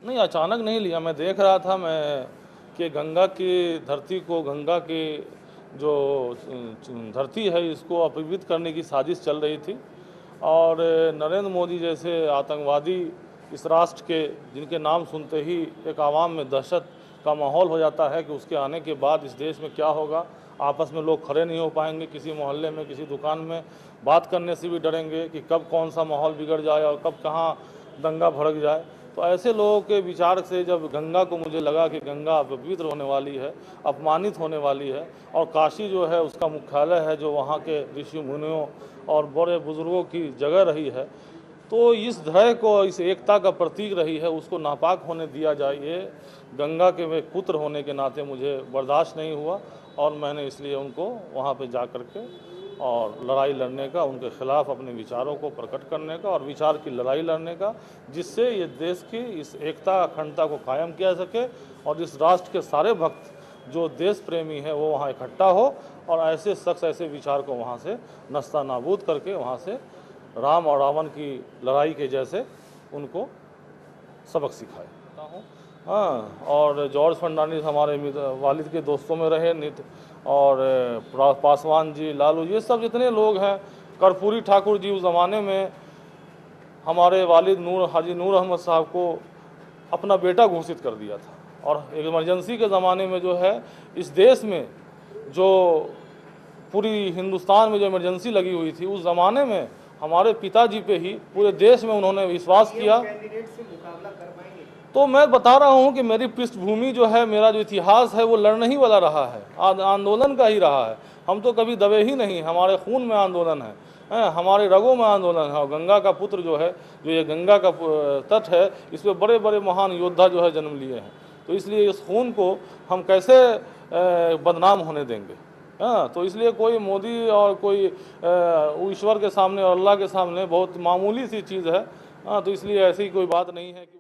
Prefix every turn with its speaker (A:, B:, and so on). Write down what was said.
A: नहीं, अचानक नहीं लिया। मैं देख रहा था मैं कि गंगा की धरती को, गंगा की जो धरती है, इसको अपवित्र करने की साजिश चल रही थी। और नरेंद्र मोदी जैसे आतंकवादी इस राष्ट्र के, जिनके नाम सुनते ही एक आवाम में दहशत का माहौल हो जाता है कि उसके आने के बाद इस देश में क्या होगा। आपस में लोग खड़े नहीं हो पाएंगे, किसी मोहल्ले में, किसी दुकान में बात करने से भी डरेंगे कि कब कौन सा माहौल बिगड़ जाए और कब कहाँ दंगा भड़क जाए। तो ऐसे लोगों के विचार से जब गंगा को, मुझे लगा कि गंगा अपवित्र होने वाली है, अपमानित होने वाली है, और काशी जो है उसका मुख्यालय है, जो वहाँ के ऋषि मुनियों और बड़े बुजुर्गों की जगह रही है, तो इस धैर्य को, इस एकता का प्रतीक रही है, उसको नापाक होने दिया जाए, ये गंगा के वे पुत्र होने के नाते मुझे बर्दाश्त नहीं हुआ। और मैंने इसलिए उनको वहाँ पे जा कर के और लड़ाई लड़ने का, उनके खिलाफ अपने विचारों को प्रकट करने का और विचार की लड़ाई लड़ने का, जिससे ये देश की इस एकता अखंडता को कायम किया सके और इस राष्ट्र के सारे भक्त जो देश प्रेमी है वो वहाँ इकट्ठा हो और ऐसे शख्स, ऐसे विचार को वहाँ से नस्ता नाबूद करके वहाँ से राम और रावण की लड़ाई के जैसे उनको सबक सिखाए। हाँ, और जॉर्ज फर्नांडिस हमारे वालिद के दोस्तों में रहे, नित्य, और पासवान जी, लालू, ये सब जितने लोग हैं, कर्पूरी ठाकुर जी, उस ज़माने में हमारे वालिद हाजी नूर अहमद साहब को अपना बेटा घोषित कर दिया था। और एक इमरजेंसी के ज़माने में जो है, इस देश में जो पूरी हिंदुस्तान में जो इमरजेंसी लगी हुई थी, उस ज़माने में हमारे पिताजी पे ही पूरे देश में उन्होंने विश्वास किया। तो मैं बता रहा हूं कि मेरी पृष्ठभूमि जो है, मेरा जो इतिहास है, वो लड़ने ही वाला रहा है, आंदोलन का ही रहा है। हम तो कभी दबे ही नहीं, हमारे खून में आंदोलन है, हमारे रगों में आंदोलन है। और गंगा का पुत्र जो है, जो ये गंगा का तट है, इस पर बड़े बड़े महान योद्धा जो है जन्म लिए हैं। तो इसलिए इस खून को हम कैसे बदनाम होने देंगे। हाँ, तो इसलिए कोई मोदी और कोई ईश्वर के सामने और अल्लाह के सामने बहुत मामूली सी चीज़ है। हाँ, तो इसलिए ऐसी कोई बात नहीं है कि